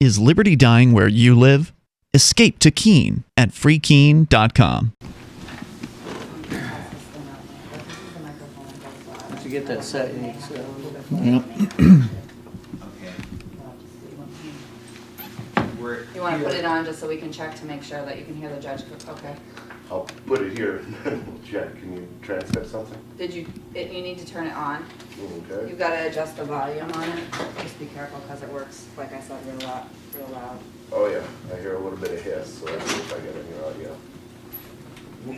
Is liberty dying where you live? Escape to Keene at freekeene.com. Once you get that set, you need to sit down. You want to put it on just so we can check to make sure that you can hear the judge? Okay. I'll put it here and then we'll check. Can you transmit something? You need to turn it on. Okay. You've got to adjust the volume on it. Just be careful because it works, like I said, real loud. Oh yeah, I hear a little bit of hiss, so let's see if I get any audio.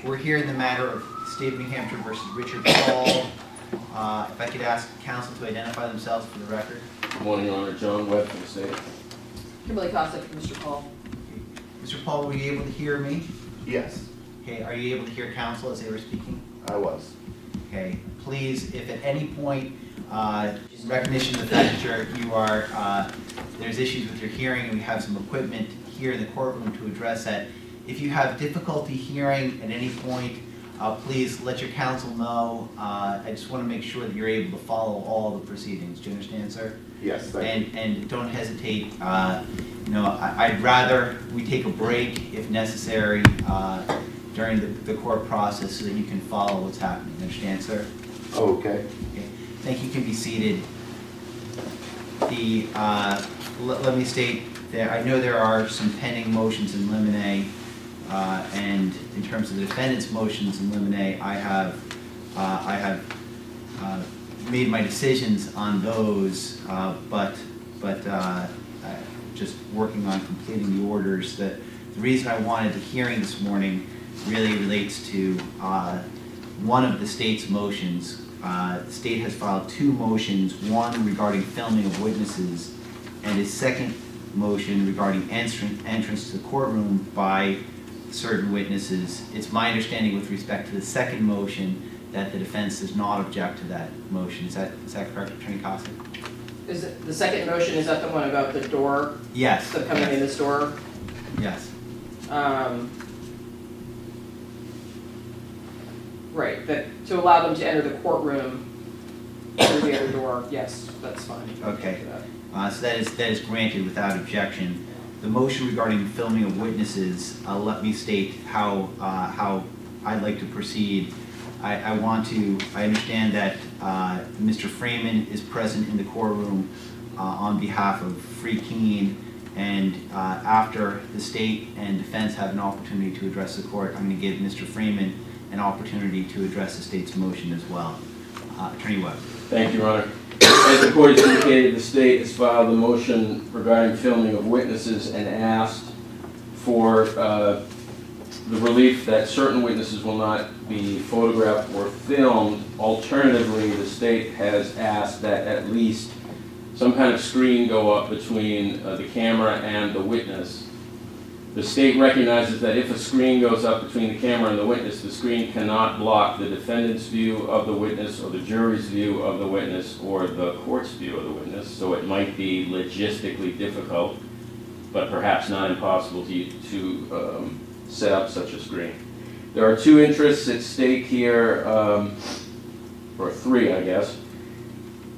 We're here in the matter of State of New Hampshire versus Richard Paul. If I could ask counsel to identify themselves for the record. Good morning, Your Honor. John Webb from the state. Kimberly Cossack, Mr. Paul. Mr. Paul, were you able to hear me? Yes, Okay, are you able to hear counsel as they were speaking? I was. Okay, please, if at any point, in recognition of the fact that there's issues with your hearing and we have some equipment here in the courtroom to address that, if you have difficulty hearing at any point, please let your counsel know. I just want to make sure that you're able to follow all the proceedings. Do you understand, sir? Yes, thank you. And don't hesitate. I'd rather we take a break if necessary during the court process so that you can follow what's happening. Understand, sir? Oh, okay. Okay. Thank you. You can be seated. Let me state that I know there are some pending motions in limine, and in terms of the defendant's motions in limine, I have made my decisions on those, but just working on completing the orders. The reason I wanted the hearing this morning really relates to one of the state's motions. The state has filed two motions, one regarding filming of witnesses, and a second motion regarding entrance to the courtroom by certain witnesses. It's my understanding with respect to the second motion that the defense does not object to that motion. Is that correct, Attorney Cossack? Is it, the second motion, is that the one about the door? Yes. The coming in this door? Yes. Right, that to allow them to enter the courtroom through the other door, yes, that's fine. Okay. So that is granted without objection. The motion regarding filming of witnesses, let me state how I'd like to proceed. I understand that Mr. Freeman is present in the courtroom on behalf of Free Keene, and after the state and defense have an opportunity to address the court, I'm going to give Mr. Freeman an opportunity to address the state's motion as well. Attorney Webb. Thank you, Your Honor. As the court has indicated, the state has filed a motion regarding filming of witnesses and asked for the relief that certain witnesses will not be photographed or filmed. Alternatively, the state has asked that at least some kind of screen go up between the camera and the witness. The state recognizes that if a screen goes up between the camera and the witness, the screen cannot block the defendant's view of the witness or the jury's view of the witness or the court's view of the witness, so it might be logistically difficult, but perhaps not impossible to set up such a screen. There are two interests at stake here, or three, I guess.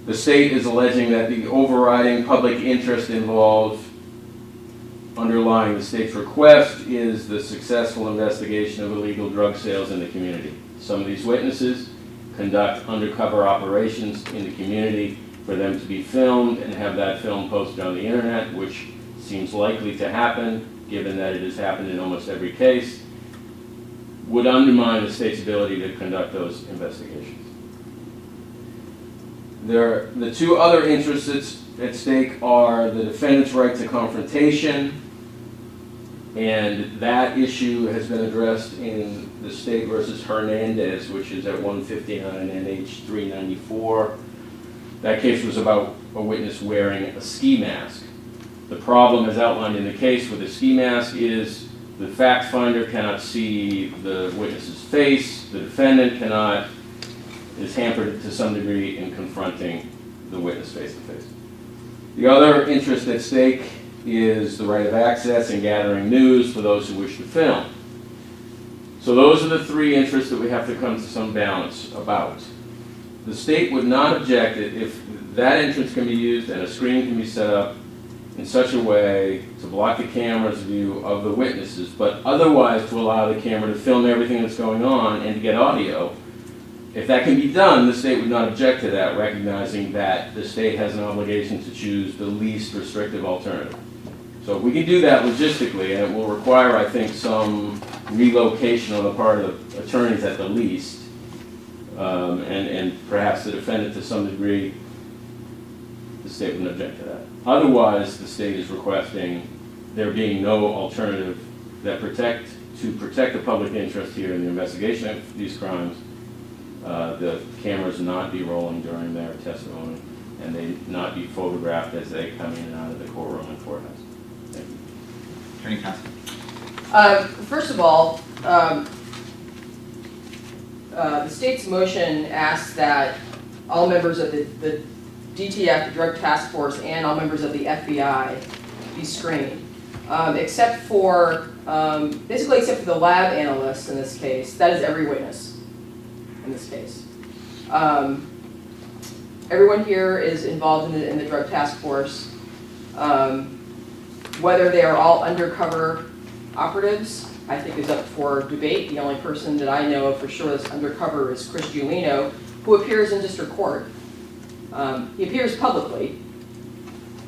The state is alleging that the overriding public interest involved underlying the state's request is the successful investigation of illegal drug sales in the community. Some of these witnesses conduct undercover operations in the community. For them to be filmed and have that film posted on the internet, which seems likely to happen, given that it has happened in almost every case, would undermine the state's ability to conduct those investigations. The two other interests at stake are the defendant's right to confrontation, and that issue has been addressed in the State versus Hernandez, which is at 159 NH 394. That case was about a witness wearing a ski mask. The problem, as outlined in the case with the ski mask, is the fact finder cannot see the witness's face, the defendant is hampered to some degree in confronting the witness face to face. The other interest at stake is the right of access and gathering news for those who wish to film. So those are the three interests that we have to come to some balance about. The state would not object if that interest can be used and a screen can be set up. in such a way to block the camera's view of the witnesses, but otherwise to allow the camera to film everything that's going on and to get audio. If that can be done, the state would not object to that, recognizing that the state has an obligation to choose the least restrictive alternative. So if we can do that logistically, and it will require, I think, some relocation on the part of attorneys at the least, and perhaps the defendant to some degree, the state wouldn't object to that. Otherwise, the state is requesting there being no alternative that to protect the public interest here in the investigation of these crimes, the cameras not be rolling during their testimony, and they not be photographed as they come in and out of the courtroom and courthouse. Thank you. Attorney Costa. First of all, the state's motion asks that all members of the DTF, the Drug Task Force, and all members of the FBI be screened, except for, basically except for the lab analysts in this case. That is every witness in this case. Everyone here is involved in the Drug Task Force. Whether they are all undercover operatives, I think is up for debate. The only person that I know of for sure that's undercover is Chris Giulino, who appears in district court. He appears publicly.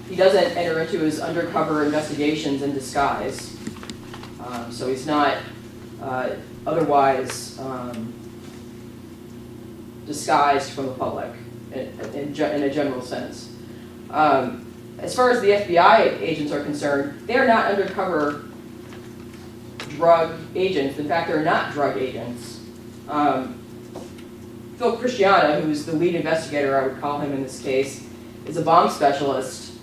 He doesn't enter into his undercover investigations in disguise. So he's not otherwise disguised from the public in a general sense. As far as the FBI agents are concerned, they are not undercover drug agents. In fact, they're not drug agents. Phil Christiana, who's the lead investigator, I would call him in this case, is a bomb specialist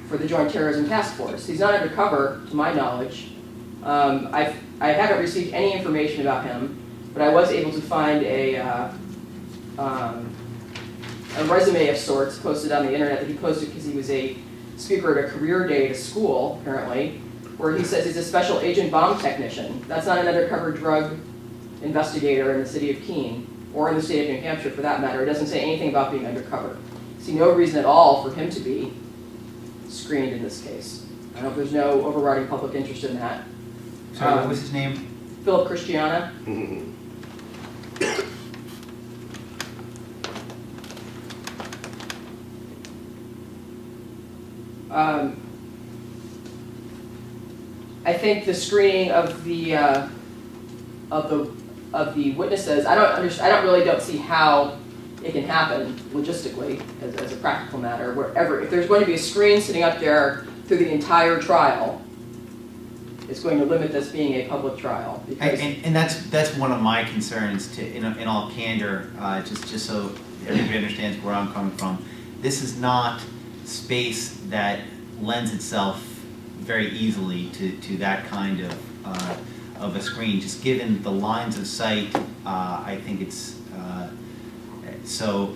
for the Joint Terrorism Task Force. He's not undercover, to my knowledge. I haven't received any information about him, but I was able to find a resume of sorts posted on the internet that he posted because he was a speaker at a career day at a school, apparently, where he says he's a special agent bomb technician. That's not an undercover drug investigator in the city of Keene, or in the state of New Hampshire for that matter. It doesn't say anything about being undercover. I see no reason at all for him to be screened in this case. I hope there's no overriding public interest in that. Sorry, what was his name? Philip Christiana. I think the screening of the witnesses, I don't see how it can happen logistically as a practical matter. Wherever, if there's going to be a screen sitting up there through the entire trial, it's going to limit this being a public trial. Because And that's one of my concerns. In all candor, just so everybody understands where I'm coming from. This is not space that lends itself very easily to that kind of a screen. Just given the lines of sight, I think it's so.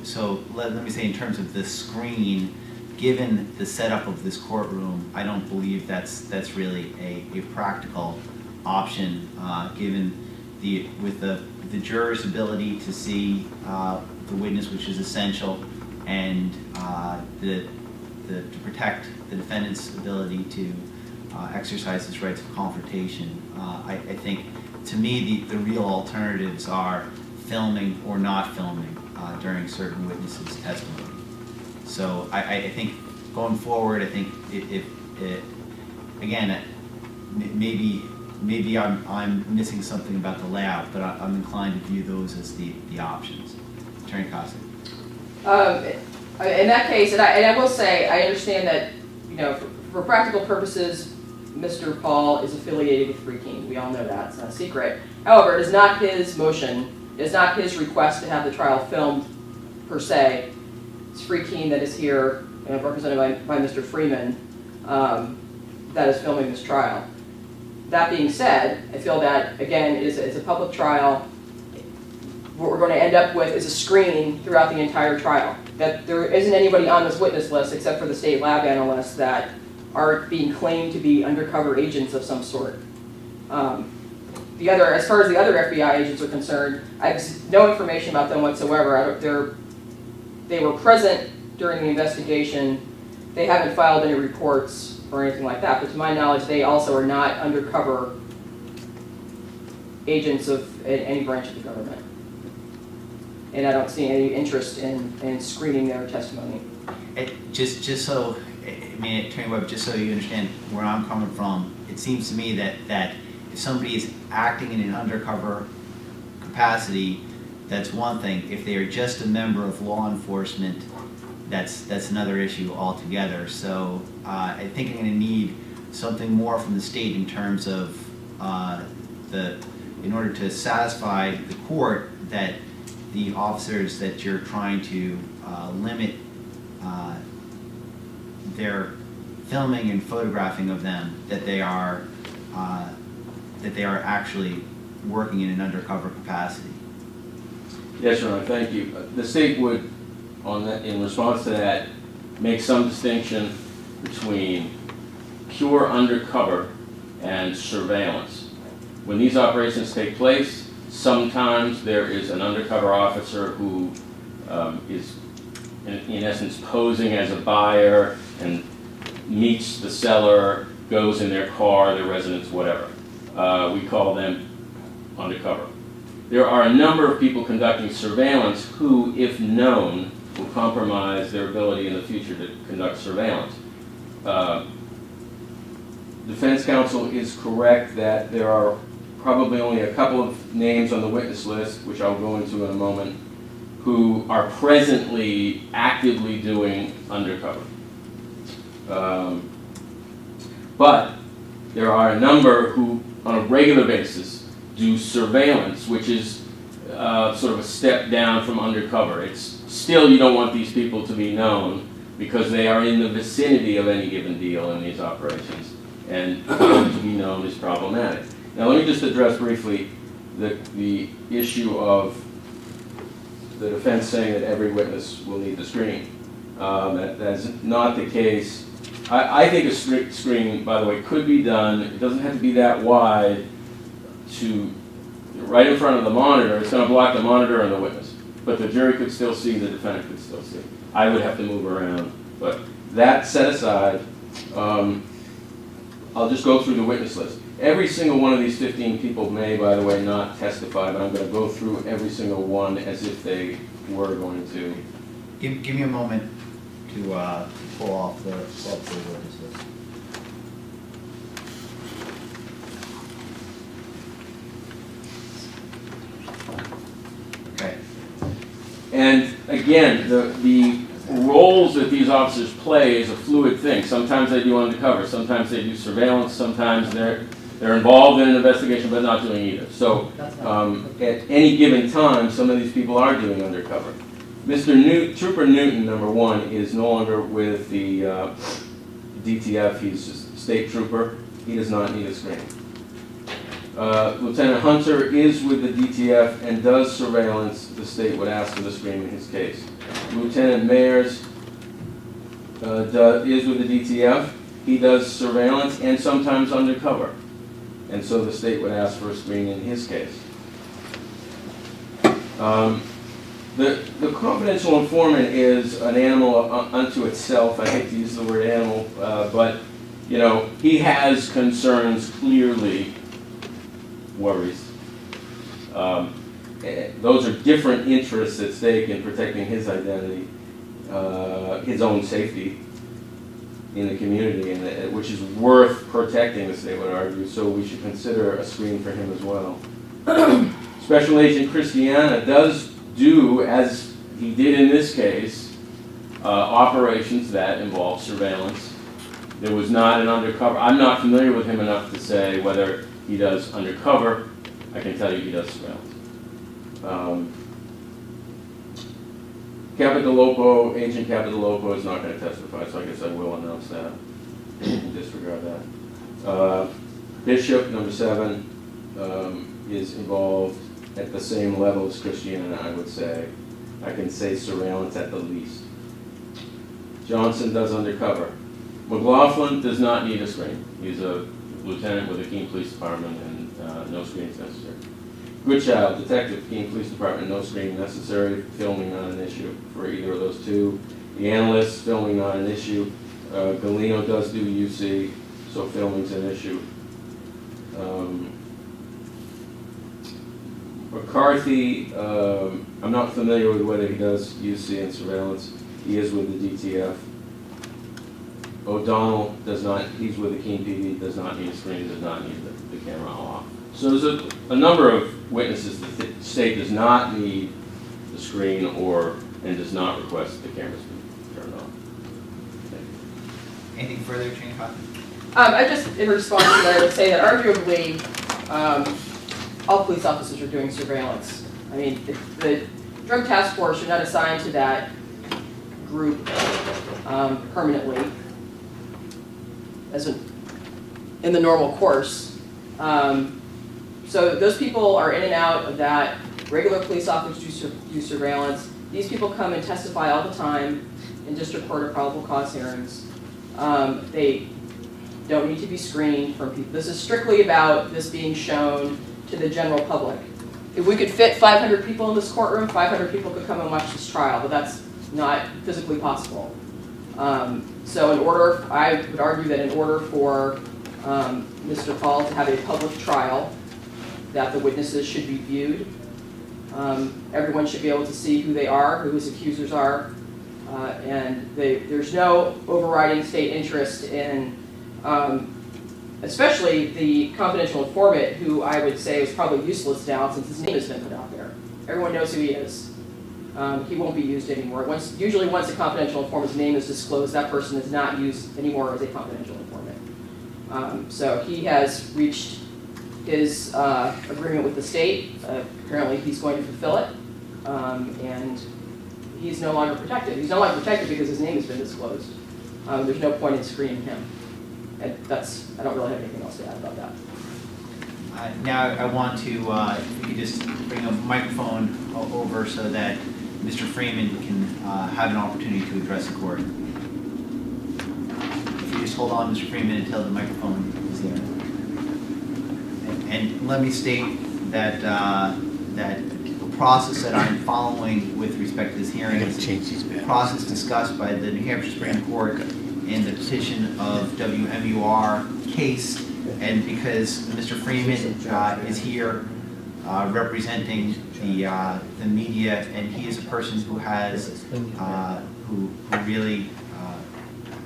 Let me say, in terms of the screen, given the setup of this courtroom, I don't believe that's really a practical option. Given with the juror's ability to see the witness, which is essential, and to protect the defendant's ability to exercise his rights of confrontation. I think, to me, the real alternatives are filming or not filming during certain witnesses' testimony. So I think going forward, I think if again, maybe I'm missing something about the layout, but I'm inclined to view those as the options. Attorney Costa. In that case, and I will say, I understand that, for practical purposes, Mr. Paul is affiliated with Free Keene. We all know that. It's not a secret. However, it is not his motion. It is not his request to have the trial filmed, per se. It's Free Keene that is here, represented by Mr. Freeman, that is filming this trial. That being said, I feel that, again, it's a public trial. What we're going to end up with is a screen throughout the entire trial. That there isn't anybody on this witness list except for the state lab analysts that are being claimed to be undercover agents of some sort. As far as the other FBI agents are concerned, I have no information about them whatsoever. They were present during the investigation. They haven't filed any reports. or anything like that, but to my knowledge, they also are not undercover agents of any branch of the government. And I don't see any interest in screening their testimony. Just so, I mean, Attorney Webb, just so you understand where I'm coming from, it seems to me that if somebody is acting in an undercover capacity, that's one thing. If they are just a member of law enforcement, that's another issue altogether. So I think I'm going to need something more from the state in terms of in order to satisfy the court that the officers that you're trying to limit their filming and photographing of them, that they are actually working in an undercover capacity. Yes, Your Honor, thank you. The state would, in response to that, make some distinction between pure undercover and surveillance. When these operations take place, sometimes there is an undercover officer who is, in essence, posing as a buyer and meets the seller, goes in their car, their residence, whatever. We call them undercover. There are a number of people conducting surveillance who, if known, will compromise their ability in the future to conduct surveillance. Defense counsel is correct that there are probably only a couple of names on the witness list, which I'll go into in a moment, who are presently actively doing undercover. But there are a number who, on a regular basis, do surveillance, which is sort of a step down from undercover. It's still, you don't want these people to be known because they are in the vicinity of any given deal in these operations, and for them to be known is problematic. Now let me just address briefly the issue of the defense saying that every witness will need the screening. That's not the case. I think a strict screening, by the way, could be done. It doesn't have to be that wide to right in front of the monitor. It's going to block the monitor and the witness. But the jury could still see, the defendant could still see. I would have to move around. But that set aside, I'll just go through the witness list. Every single one of these 15 people may, by the way, not testify, but I'm going to go through every single one as if they were going to. Give me a moment to pull off the witness list. Okay. And again, the roles that these officers play is a fluid thing. Sometimes they do undercover, sometimes they do surveillance, sometimes they're involved in an investigation but not doing either. So at any given time, some of these people are doing undercover. Trooper Newton, number one, is no longer with the DTF. He's just a state trooper. He does not need a screening. Lieutenant Hunter is with the DTF and does surveillance. The state would ask for the screening in his case. Lieutenant Mayers is with the DTF. He does surveillance and sometimes undercover. And so the state would ask for a screening in his case. The confidential informant is an animal unto itself. I hate to use the word animal, but you know, he has concerns, clearly worries. Those are different interests at stake in protecting his identity, his own safety in the community, and which is worth protecting, the state would argue, so we should consider a screen for him as well. Special Agent Christiana does do, as he did in this case, operations that involve surveillance. There was not an undercover. I'm not familiar with him enough to say whether he does undercover. I can tell you he does surveillance. Agent Capitalopo is not going to testify, so I guess I will announce that. Disregard that. Bishop, number 7, is involved at the same level as Christiana, I would say. I can say surveillance at the least. Johnson does undercover. McLaughlin does not need a screen. He's a lieutenant with the Keene Police Department, and no screen is necessary. Goodchild, detective, Keene Police Department, no screening necessary. Filming not an issue for either of those two. The analyst, filming not an issue. Galeno does do UC, so filming's an issue. McCarthy, I'm not familiar with whether he does UC and surveillance. He is with the DTF. O'Donnell does not, he's with the Keene PD, does not need a screen, does not need the camera off. So there's a number of witnesses that the state does not need the screen and does not request the cameras be turned off. Anything further, Attorney Cochran? I just, in response to that, I would say that arguably, all police officers are doing surveillance. I mean, if the drug task force should not assign to that group permanently in the normal course. So those people are in and out of that. Regular police officers do surveillance. These people come and testify all the time in district court or probable cause hearings. They don't need to be screened from people. This is strictly about this being shown to the general public. If we could fit 500 people in this courtroom, 500 people could come and watch this trial, but that's not physically possible. So in order, I would argue that in order for Mr. Paul to have a public trial, that the witnesses should be viewed. Everyone should be able to see who they are, who his accusers are, and there's no overriding state interest in, especially the confidential informant, who I would say is probably useless now since his name has been put out there. Everyone knows who he is. He won't be used anymore. Usually once a confidential informant's name is disclosed, that person is not used anymore as a confidential informant. So he has reached his agreement with the state. Apparently he's going to fulfill it, and he's no longer protected. He's no longer protected because his name has been disclosed. There's no point in screening him. And I don't really have anything else to add about that. Now I want to, if we could just bring a microphone over so that Mr. Freeman can have an opportunity to address the court. If you just hold on, Mr. Freeman, until the microphone is there. And let me state that that the process that I'm following with respect to this hearing is the process discussed by the New Hampshire Supreme Court in the petition of WMUR case, and because Mr. Freeman is here representing the media, and he is a person who has who really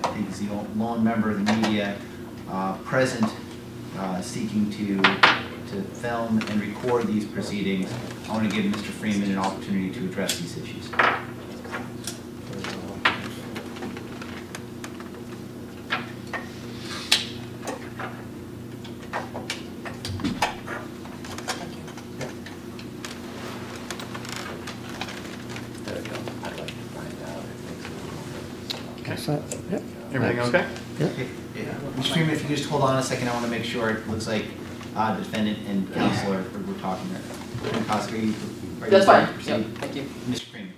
I think is the lone member of the media present seeking to film and record these proceedings. I want to give Mr. Freeman an opportunity to address these issues. Everything okay? Okay. Mr. Freeman, if you just hold on a second, I want to make sure it looks like the defendant and counsel are talking there. That's fine. Yep. Thank you. Mr. Freeman.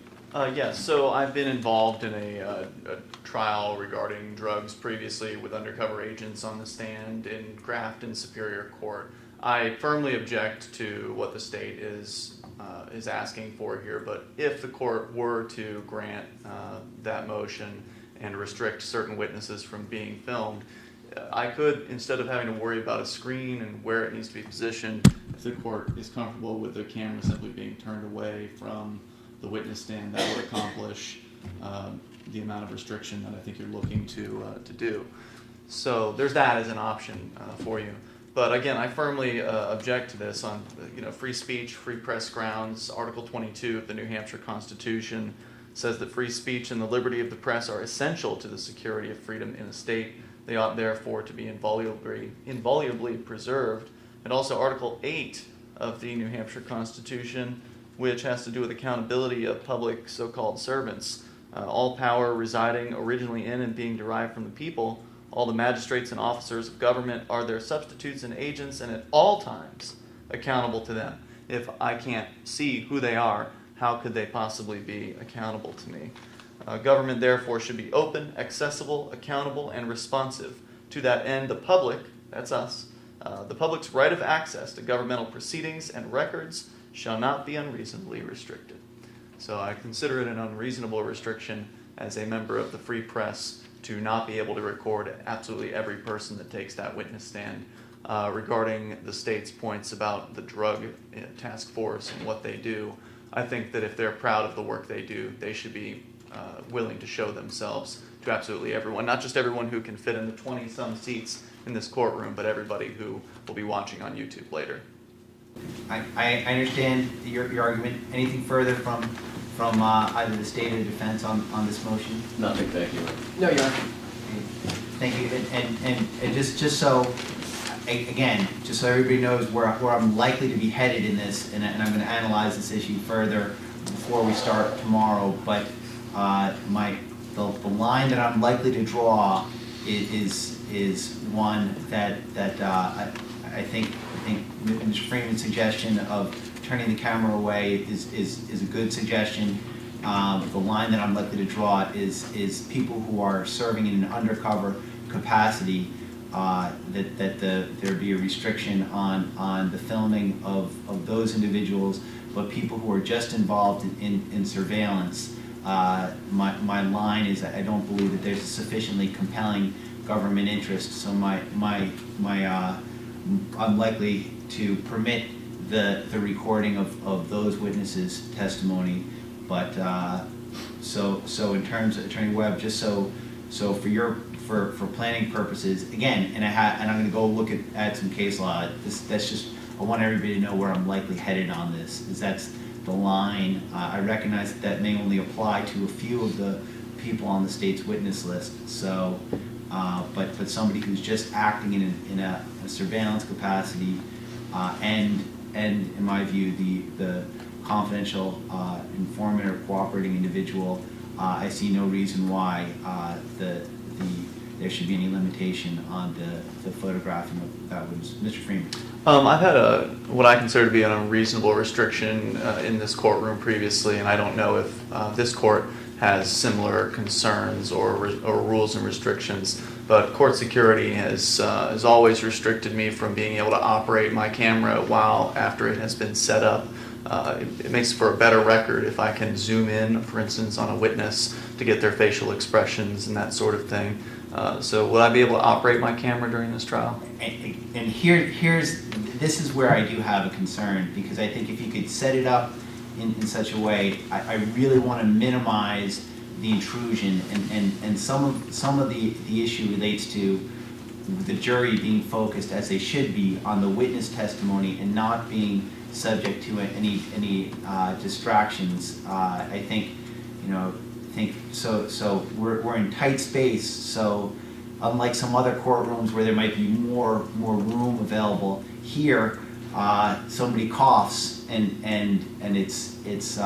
Yes, so I've been involved in a trial regarding drugs previously with undercover agents on the stand in Grafton Superior Court. I firmly object to what the state is asking for here, but if the court were to grant that motion and restrict certain witnesses from being filmed, I could, instead of having to worry about a screen and where it needs to be positioned, if the court is comfortable with the camera simply being turned away from the witness stand, that would accomplish the amount of restriction that I think you're looking to do. So there's that as an option for you. But again, I firmly object to this on free speech, free press grounds. Article 22 of the New Hampshire Constitution says that free speech and the liberty of the press are essential to the security of freedom in a state. They ought therefore to be inviolably preserved. And also Article 8 of the New Hampshire Constitution, which has to do with accountability of public so-called servants. All power residing originally in and being derived from the people, all the magistrates and officers of government are their substitutes and agents, and at all times accountable to them. If I can't see who they are, how could they possibly be accountable to me? Government therefore should be open, accessible, accountable, and responsive. To that end, the public, that's us, the public's right of access to governmental proceedings and records shall not be unreasonably restricted. So I consider it an unreasonable restriction as a member of the free press to not be able to record absolutely every person that takes that witness stand. Regarding the state's points about the drug task force and what they do, I think that if they're proud of the work they do, they should be willing to show themselves to absolutely everyone, not just everyone who can fit in the 20-some seats in this courtroom, but everybody who will be watching on YouTube later. I understand your argument. Anything further from either the state or the defense on this motion? Nothing, thank you. No, Your Honor. Thank you. And just so, again, just so everybody knows where I'm likely to be headed in this, and I'm going to analyze this issue further before we start tomorrow, but the line that I'm likely to draw is one that I think Mr. Freeman's suggestion of turning the camera away is a good suggestion. The line that I'm likely to draw is people who are serving in an undercover capacity, that there be a restriction on the filming of those individuals, but people who are just involved in surveillance. My line is I don't believe that there's a sufficiently compelling government interest, so I'm likely to permit the recording of those witnesses' testimony, but so in terms of Attorney Webb, just so for planning purposes, again, and I'm going to go look at some case law. That's just, I want everybody to know where I'm likely headed on this. That's the line. I recognize that may only apply to a few of the people on the state's witness list. So, but somebody who's just acting in a surveillance capacity, and in my view, the confidential informant or cooperating individual, I see no reason why there should be any limitation on the photographing of that was Mr. Freeman. I've had what I consider to be an unreasonable restriction in this courtroom previously, and I don't know if this court has similar concerns or rules and restrictions. But court security has always restricted me from being able to operate my camera while after it has been set up. It makes for a better record if I can zoom in, for instance, on a witness to get their facial expressions and that sort of thing. So will I be able to operate my camera during this trial? And this is where I do have a concern, because I think if you could set it up in such a way, I really want to minimize the intrusion, and some of the issue relates to the jury being focused, as they should be, on the witness testimony and not being subject to any distractions. I think so we're in tight space, so unlike some other courtrooms where there might be more room available, here somebody coughs and it's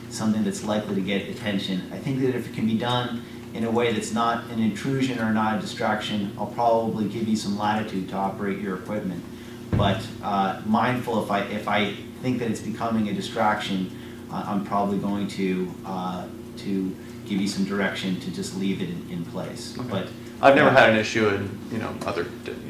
something that's likely to get attention. I think that if it can be done in a way that's not an intrusion or not a distraction, I'll probably give you some latitude to operate your equipment. But mindful, if I think that it's becoming a distraction, I'm probably going to give you some direction to just leave it in place. Okay. But I've never had an issue in other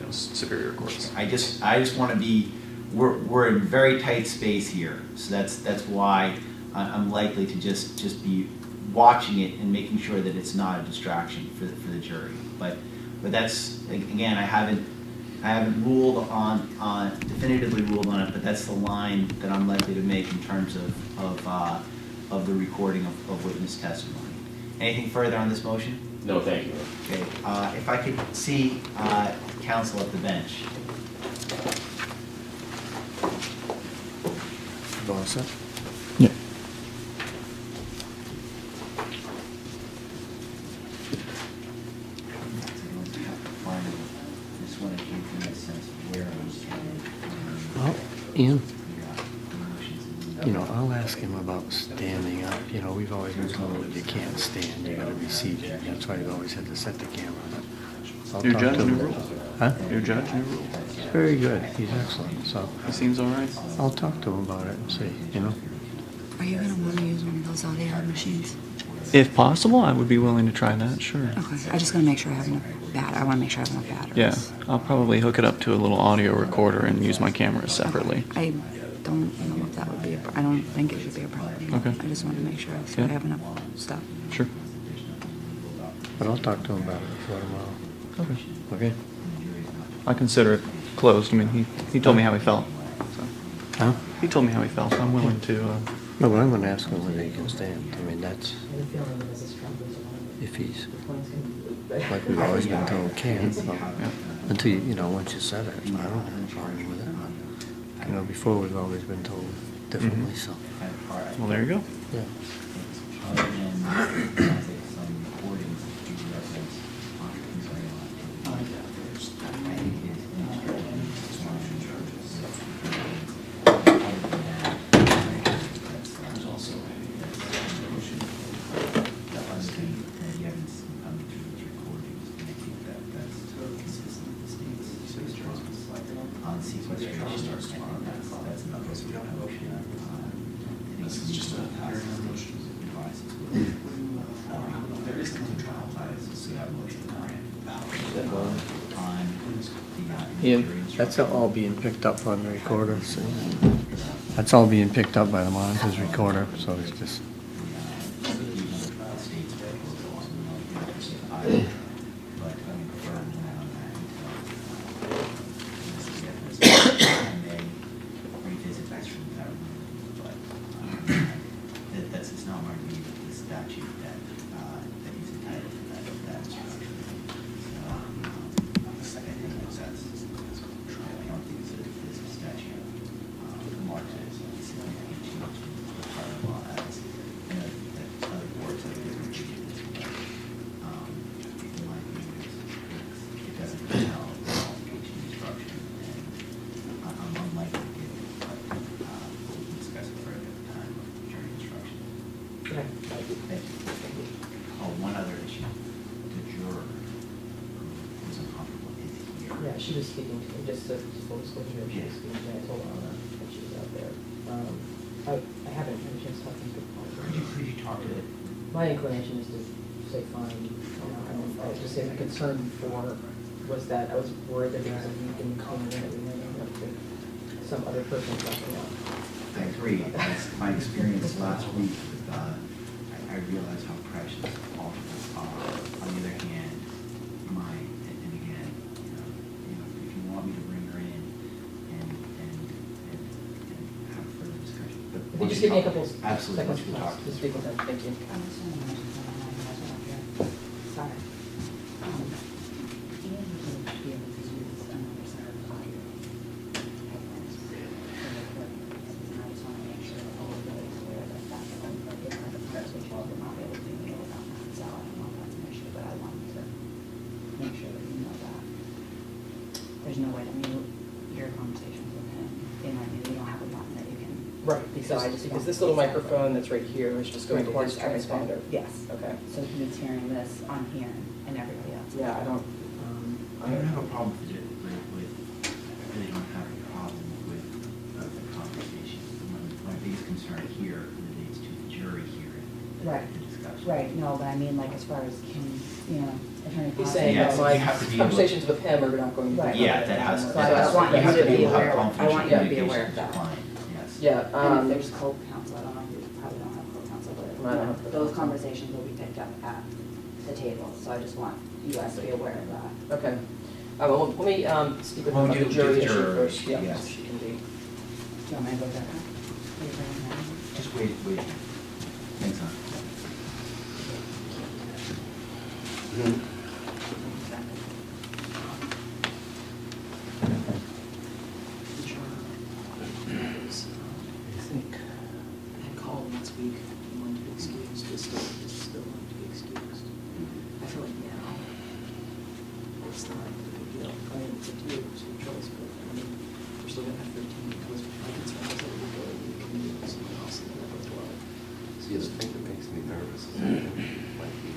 superior courts. I just want to be. We're in very tight space here, so that's why I'm likely to just be watching it and making sure that it's not a distraction for the jury. But that's, again, I haven't ruled on definitively ruled on it, but that's the line that I'm likely to make in terms of the recording of witness testimony. Anything further on this motion? No, thank you. Okay. If I could see counsel at the bench. Yeah. Well, Ian, I'll ask him about standing up. We've always been told you can't stand, you gotta be seated. That's why you've always had to set the camera. I'll New talk judge, to new him. rules. Huh? New judge, new rules. Very good, he's excellent, so He seems all right. I'll talk to him about it and see, Are you gonna wanna use one of those audio machines? If possible, I would be willing to try that, sure. Okay, I just gotta make sure I have enough I wanna make sure I have enough batteries. Yeah, I'll probably hook it up to a little audio recorder and use my camera separately. I don't know if that would be I don't think it should be a problem. Okay. I just wanna make sure so Yeah. I have enough stuff. Sure. But I'll talk to him about it before tomorrow. Okay. Okay? I consider it closed. I mean, he told me how he felt. So. Huh? He told me how he felt. I'm willing to. No, but I'm gonna ask him whether he can stand. I mean, that's, if he's, like we've always been told, can't. Well, until you know, once you said it, I don't have a problem with it. You know, before we've always been told differently, so, Well, there you go. yeah. Other than, sounds like some recordings that you reference on things like that. I think his instruction is one of the charges. Other than that, there's also a motion that was the evidence coming through those recordings, and I think that that's consistent with the state's charges. On sequestration, that's another motion. This is just a motion. There is another trial bias, so that motion Ian, that's all being picked up on the recorder, so. That's all being picked up by the monitor's recorder, so it's just. That's, it's not my reading of the statute that he's entitled to that instruction. I think that's, I don't think it's a statute. Marks it as a significant change to the prior law as, that other boards have different changes. In my view, it doesn't tell the qualification instruction, and I'm unlikely to give it, but we'll discuss it further at the time of jury instruction. Okay. Thank you. Oh, one other issue. The juror who was uncomfortable is here. Yeah, she was speaking to me, just to full disclosure, she was speaking to me, I told Anna that she was out there. I haven't had a chance to talk to Paul. Could you talk to it? My inclination is to say fine, I was just saying my concern before was that I was worried that there was a leak in the cleaning that we might end up with some other person dropping out. I agree. That's my experience last week. I realized how precious all of us are. On the other hand, and again, if you want me to bring her in and have further discussion. But If you just give me a couple of Absolutely, seconds once we talk to speak with them, thank you. I'm just gonna mention something I imagine up here. Sorry. Ian would be able to use another set of audio headphones for recording this, and I just wanna make sure that everybody is aware that that's a different conversation, we're not able to do it without that, so I don't know if that's an issue, but I wanted to make sure that you know that. There's no way to mute your conversations with him, in my view, you don't have a button that you can. Right, So I because just this want- little microphone that's right here is just going to his Records everything. transponder. Yes. Okay. So he's hearing this on here and everybody else. Yeah, I don't, I don't have a problem with it, I really don't have a problem with the conversation. My biggest concern here relates to the jury here and Right. the discussion. Right, no, but I mean, like, as far as can, Attorney he's Posse. saying Yeah, that so my you have to be able- conversations with him are not going to be. Right. Yeah, that has, So I just want you you have to to be be able to aware- have I confidential want you to be communication aware with of the that. client, yes. Yeah, And if there's co-counsel, I don't know, you probably don't have co-counsel, I don't but have those co-counsel. conversations will be picked up at the table, so I just want you guys to be aware of that. Okay. Well, let me speak with Well, her about do the jury the issue juror, first. Yeah, yes. so she can be. Do you want me to go get her? Are you bringing her in? Just wait. Thanks, hon. I called last week, he wanted to be excused, is still wanting to be excused. I feel like now, it's not a big deal. I mean, it's up to you, it's your choice, but I mean, we're still gonna have 13 because my concern is that we go, we can do something else and that as well. See, the thing that makes me nervous is that might be,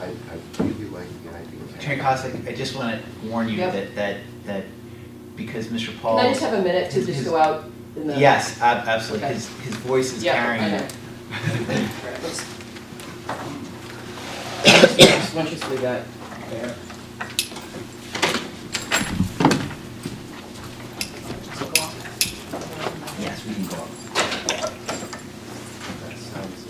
I really like the idea of. Attorney Cossack, I just want to warn you Yep. that because Mr. Paul. Can I just have a minute to just go out in the? Yes, absolutely, Okay. his voice is Yeah, carrying I know. it. Alright, let's. Why don't you just leave that there? Yes, we can go up. That sounds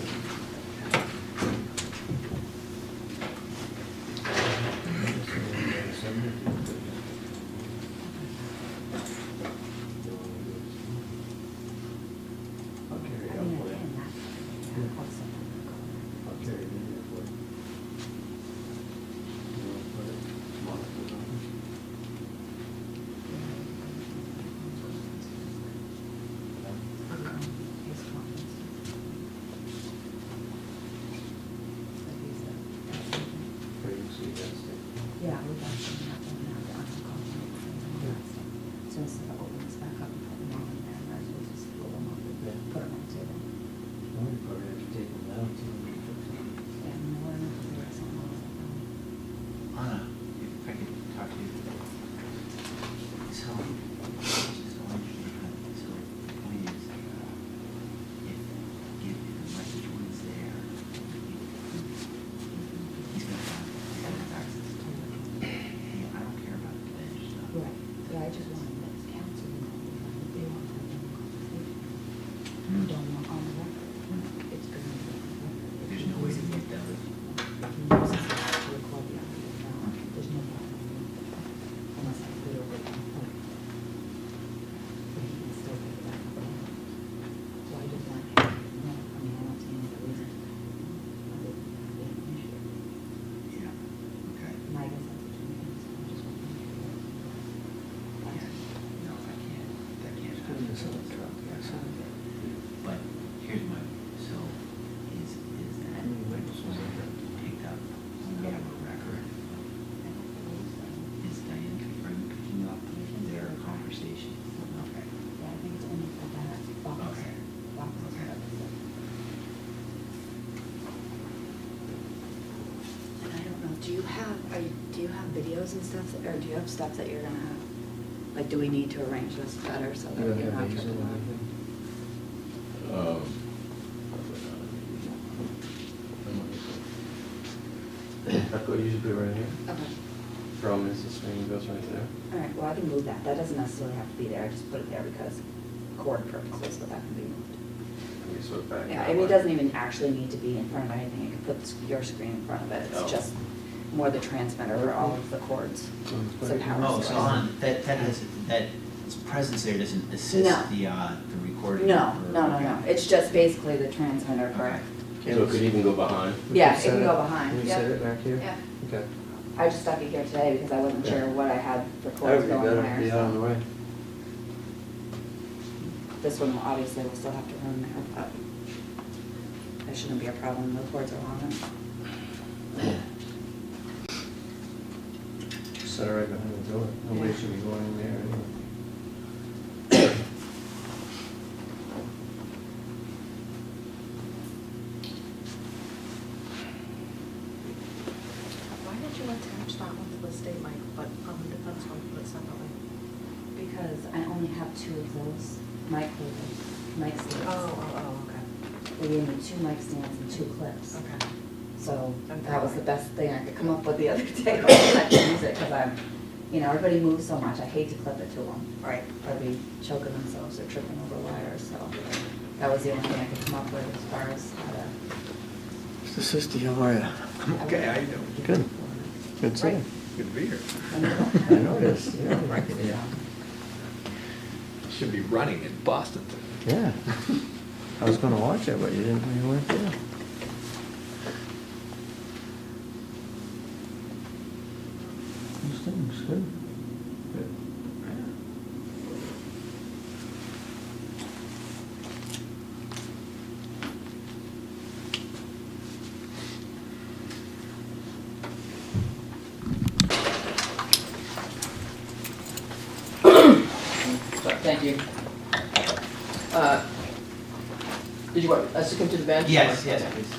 just want to let counsel know if they want to have a conversation. You don't want on the record. It's going to be on the record. There's no way to get that. If he uses it to record the audio now, there's no problem. Unless I put it over the phone. But he can still pick it up. So I just want him to know. I mean, I don't see any reason other than that being an issue. Yeah, okay. And I guess that's what you mean, so I just want to make sure. Yeah, no, I can't, that can't Put happen. this on the truck, yeah, so. But here's my, so is that picked up when we have a record? Is Diane, are you picking up their conversation? Okay. Yeah, I think it's only for that box. Okay. Box. Okay. And I don't know, do you have videos and stuff, or do you have stuff that you're gonna, like, do we need to arrange this better so that You don't you're have not these or tripping up? anything? I've got usually put it right here. Okay, Problem is, the screen goes right there. all right, well, I can move that, that doesn't necessarily have to be there, I just put it there because court purposes, but that can be moved. Let me sort it back. Yeah, that I mean, it way. doesn't even actually need to be in front of anything, you can put your screen in front of it, Oh. it's just more the transmitter for all of the cords. So power Oh, so source. on, that has, that presence there doesn't assist No. the recording? No, or- no, no, no, it's just basically the transmitter for, Okay. So it could even go behind. yeah, it can go behind, Can you yeah. set it back here? Yeah. Okay. I just stuck it here today because I wasn't sure what I had for That cords would be going better, where, be out of the so. way. This one obviously will still have to run there, but there shouldn't be a problem, the cords are long enough. Set it right behind the door, nobody Yeah. should be going in there anyway. Why did you attach that one to the state mic, but on the defense one, put it separately? Because I only have 2 of those mic holders, mic stands. Okay. They gave me 2 mic stands and 2 clips. Okay. So Okay. that was the best thing I could come up with the other day. I could use it because I'm, everybody moves so much. I hate to clip it to them. Right. Or be choking themselves or tripping over wires, so that was the only thing I could come up with as far as how to. Mr. Sisti, how are you? Okay, how you doing? Good. Good seeing you. Good to be here. when you don't have- I noticed, yeah. Right, yeah. Should be running in Boston. Yeah. I was gonna watch it, but you weren't there. These things, good. Sorry, thank you. Did you want us to come to the bench? Yes, or- yes, okay. please.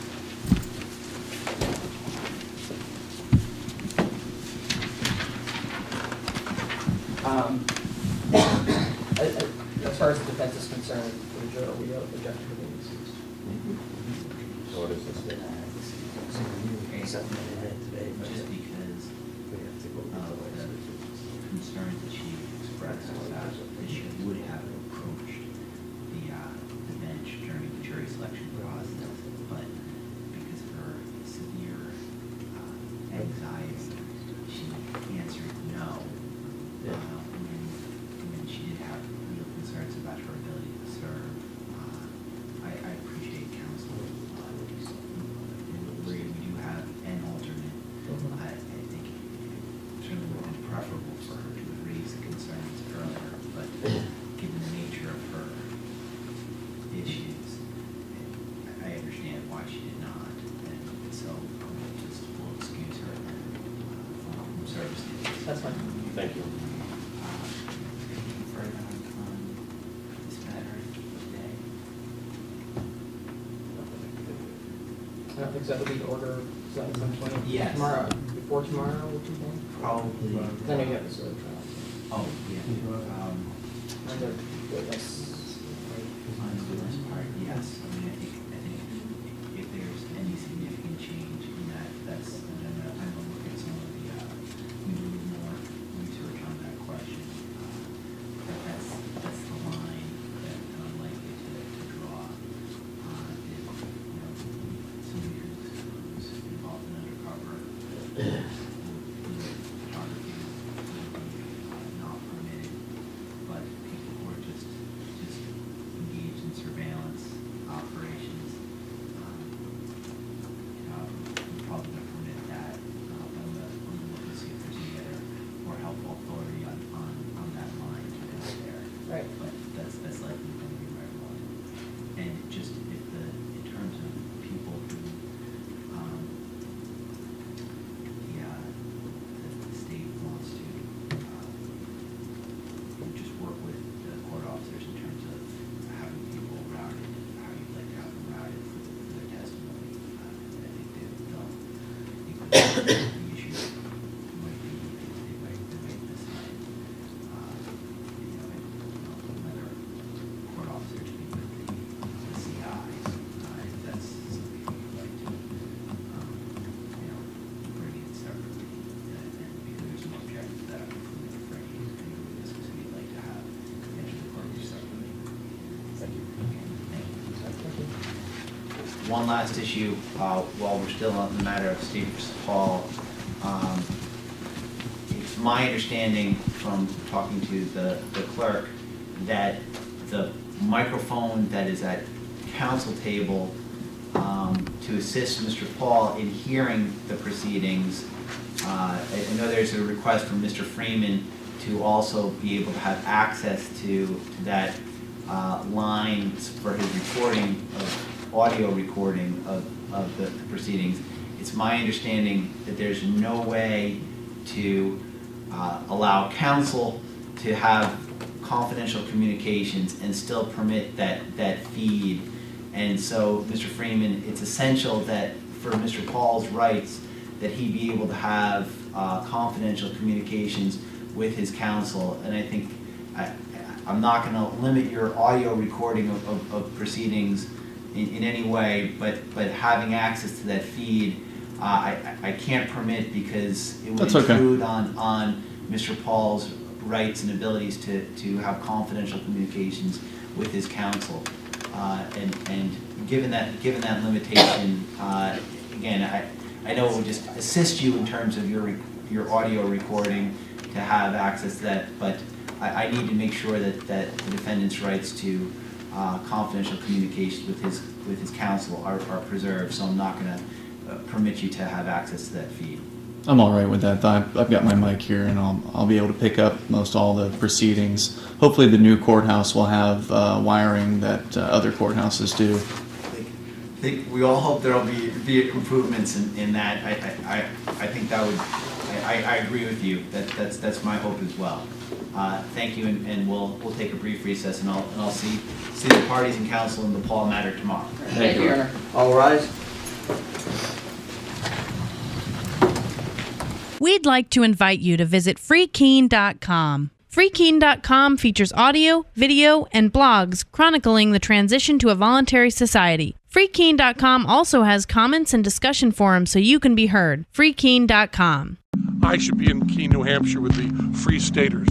As far as the defense is concerned, for the juror, we don't object to being excused. So what is this? Okay, just because of the concerns that she expressed, that she would have approached the bench during the jury selection process, but because of her severe anxiety, she answered no. And she did have real concerns about her ability to serve. I appreciate counsel. We do have an alternate. I think it certainly would have been preferable for her to have raised the concerns earlier, but given the nature of her issues, I understand why she did not, and so we'll excuse her from service. That's fine. Thank you. Anything further on this matter today? I don't think so, that'll be the order, is that some point? Yes. Tomorrow, before tomorrow, would you think? Probably. Then you have the sort of trial. Oh, yeah. And the witness, On the witness part, yes. I mean, I think if there's any significant change in that, that's, and then I'm gonna look at some of the, we do more research on that question. one last issue while we're still on the matter of State v. Paul. It's my understanding from talking to the clerk that the microphone that is at council table to assist Mr. Paul in hearing the proceedings. I know there's a request from Mr. Freeman to also be able to have access to that line for his recording of audio recording of the proceedings. It's my understanding that there's no way to allow counsel to have confidential communications and still permit that feed. And so, Mr. Freeman, it's essential that for Mr. Paul's rights that he be able to have confidential communications with his counsel. And I think I'm not going to limit your audio recording of proceedings in any way, but having access to that feed, I can't permit because it would intrude on Mr. Paul's rights and abilities to have confidential communications with his counsel. And given that limitation, again, I know it would just assist you in terms of your audio recording to have access to that, but I need to make sure that the defendant's rights to confidential communication with his counsel are preserved. So I'm not going to permit you to have access to that feed. I'm all right with that. I've got my mic here, and I'll be able to pick up most all the proceedings. Hopefully, the new courthouse will have wiring that other courthouses do. I think we all hope there will be improvements in that. I think that would. I agree with you. That's my hope as well. Thank you, and we'll take a brief recess, and I'll see the parties in council in the Paul matter tomorrow. Thank you, Your Honor. All rise. We'd like to invite you to visit freekeen.com. Freekeen.com features audio, video, and blogs chronicling the transition to a voluntary society. Freekeen.com also has comments and discussion forums so you can be heard. Freekeen.com. I should be in Keene, New Hampshire with the Free Staters.